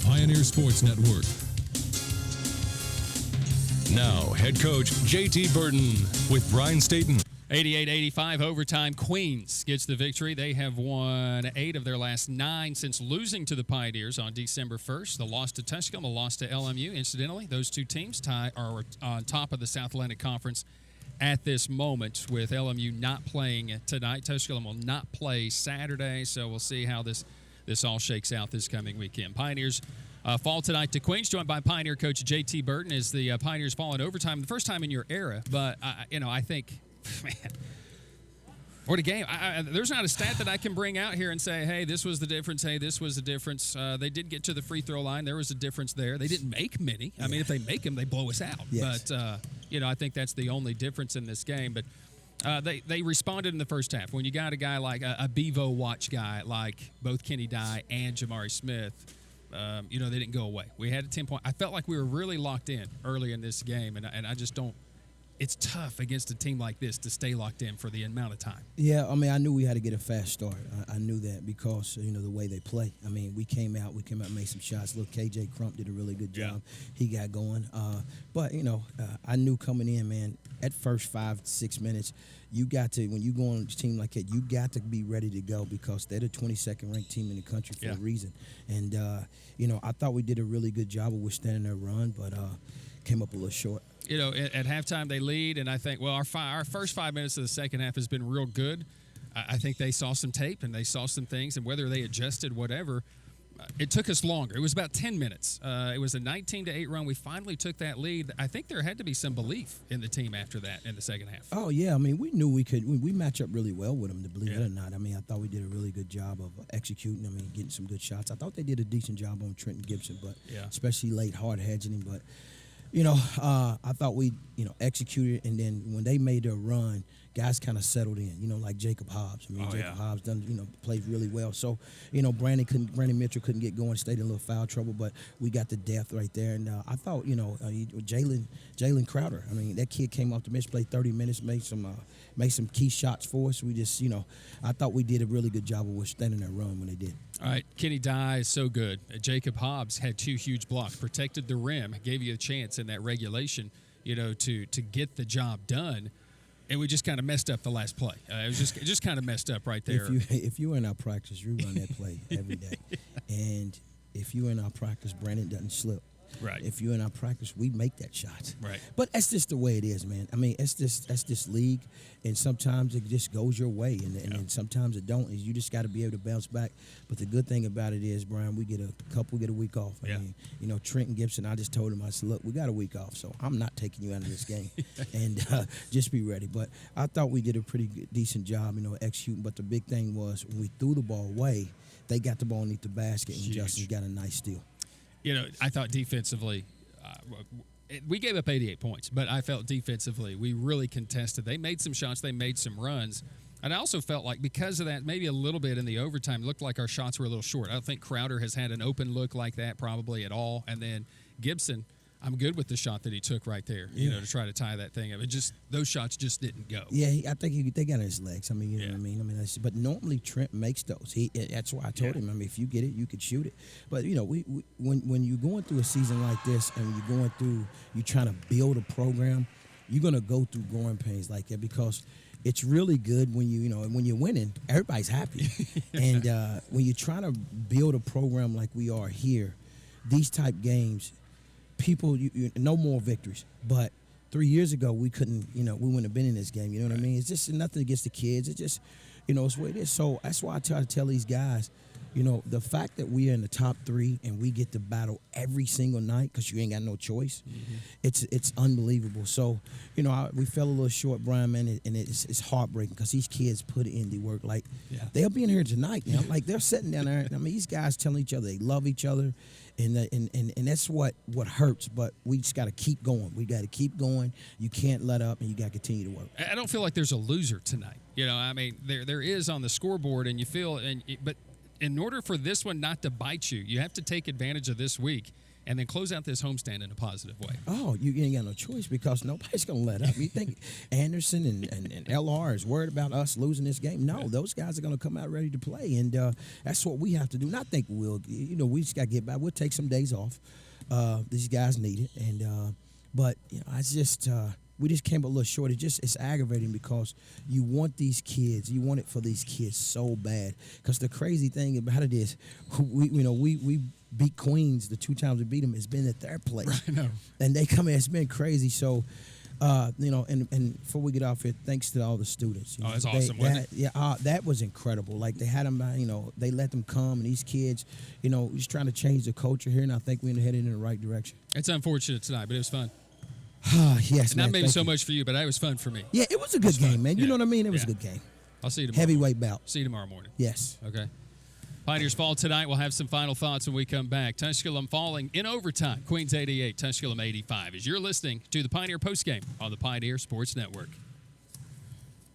Pioneer Sports Network. Now, head coach J.T. Burton with Brian Staten. 88-85 overtime. Queens gets the victory. They have won 8 of their last 9 since losing to the Pioneers on December 1st. The loss to Tusculum, the loss to LMU. Incidentally, those two teams are on top of the South Atlantic Conference at this moment, with LMU not playing tonight. Tusculum will not play Saturday, so we'll see how this all shakes out this coming weekend. Pioneers fall tonight to Queens, joined by Pioneer coach J.T. Burton as the Pioneers fall in overtime. The first time in your era, but, I think, man, what a game. There's not a stat that I can bring out here and say, hey, this was the difference, hey, this was the difference. They did get to the free throw line. There was a difference there. They didn't make many. I mean, if they make them, they blow us out. Yes. But, I think that's the only difference in this game. But they responded in the first half. When you got a guy like a Bevo watch guy like both Kenny Dye and Jamari Smith, they didn't go away. We had a 10-point. I felt like we were really locked in early in this game, and I just don't. It's tough against a team like this to stay locked in for the amount of time. Yeah, I mean, I knew we had to get a fast start. I knew that because, the way they play. I mean, we came out, made some shots. Look, KJ Crump did a really good job. He got going. But I knew coming in, man, at first 5-6 minutes, you got to, when you go on a team like that, you got to be ready to go because they're the 22nd ranked team in the country for a reason. And, I thought we did a really good job of withstanding their run, but came up a little short. At halftime they lead, and I think, our first 5 minutes of the second half has been real good. I think they saw some tape and they saw some things, and whether they adjusted, whatever, it took us longer. It was about 10 minutes. It was a 19-8 run. We finally took that lead. I think there had to be some belief in the team after that in the second half. Oh, yeah. I mean, we knew we could. We match up really well with them, to believe it or not. I mean, I thought we did a really good job of executing. I mean, getting some good shots. I thought they did a decent job on Trenton Gibson, but especially late, hard hedging him. But I thought we, executed, and then when they made their run, guys kind of settled in, like Jacob Hobbs. I mean, Jacob Hobbs played really well. So, Brandon Mitchell couldn't get going, stayed in a little foul trouble, but we got the depth right there. And I thought, Jalen Crowder, I mean, that kid came off the bench, played 30 minutes, made some key shots for us. We just, I thought we did a really good job of withstanding that run when they did. All right, Kenny Dye is so good. Jacob Hobbs had 2 huge blocks, protected the rim, gave you a chance in that regulation, to get the job done. And we just kind of messed up the last play. It was just kind of messed up right there. If you were in our practice, you run that play every day. And if you were in our practice, Brandon doesn't slip. Right. If you're in our practice, we make that shot. Right. But that's just the way it is, man. I mean, that's this league, and sometimes it just goes your way, and then sometimes it don't. And you just got to be able to bounce back. But the good thing about it is, Brian, we get a week off. I mean, Trenton Gibson, I just told him, I said, look, we got a week off, so I'm not taking you out of this game, and just be ready. But I thought we did a pretty decent job, executing. But the big thing was when we threw the ball away, they got the ball underneath the basket, and Justin got a nice steal. I thought defensively, we gave up 88 points, but I felt defensively we really contested. They made some shots, they made some runs, and I also felt like because of that, maybe a little bit in the overtime, it looked like our shots were a little short. I don't think Crowder has had an open look like that probably at all, and then Gibson, I'm good with the shot that he took right there, to try to tie that thing up. It just, those shots just didn't go. Yeah, I think they got in his legs. I mean, you know what I mean? But normally Trent makes those. That's why I told him. I mean, if you get it, you could shoot it. But when you're going through a season like this, and you're trying to build a program, you're gonna go through growing pains like that because it's really good when when you're winning, everybody's happy. And when you're trying to build a program like we are here, these type games. People, no more victories. But 3 years ago, we couldn't, we wouldn't have been in this game. You know what I mean? It's just nothing against the kids. It's just, it's what it is. So that's why I try to tell these guys, the fact that we are in the top 3 and we get to battle every single night because you ain't got no choice, it's unbelievable. So, we fell a little short, Brian, man, and it's heartbreaking because these kids put in the work. Like, they'll be in here tonight, Like, they're sitting down there. I mean, these guys telling each other they love each other. And that's what hurts, but we just got to keep going. We got to keep going. You can't let up, and you got to continue to work. I don't feel like there's a loser tonight. I mean, there is on the scoreboard, and you feel, but in order for this one not to bite you, you have to take advantage of this week and then close out this homestand in a positive way. Oh, you ain't got no choice because nobody's going to let up. You think Anderson and LR is worried about us losing this game? No, those guys are going to come out ready to play, and that's what we have to do. And I think we just got to get by. We'll take some days off. These guys need it, and but we just came a little short. It's aggravating because you want these kids. You want it for these kids so bad. Because the crazy thing about it is, we beat Queens the 2 times we beat them. It's been at their place. Right, I know. And they come in. It's been crazy. So, and before we get off here, thanks to all the students. That's awesome, wasn't it? Yeah, that was incredible. Like they had them, they let them come, and these kids, just trying to change the culture here, and I think we're headed in the right direction. It's unfortunate tonight, but it was fun. Yes, Not man, maybe so you. much for you, but it was fun for me. Yeah, it was a good game, man. You know what I mean? It was a good game. I'll see you tomorrow. Heavyweight bout. See you tomorrow morning. Yes. Okay. Pioneers fall tonight. We'll have some final thoughts when we come back. Tusculum falling in overtime. Queens 88, Tusculum 85. As you're listening to the Pioneer Postgame on the Pioneer Sports Network.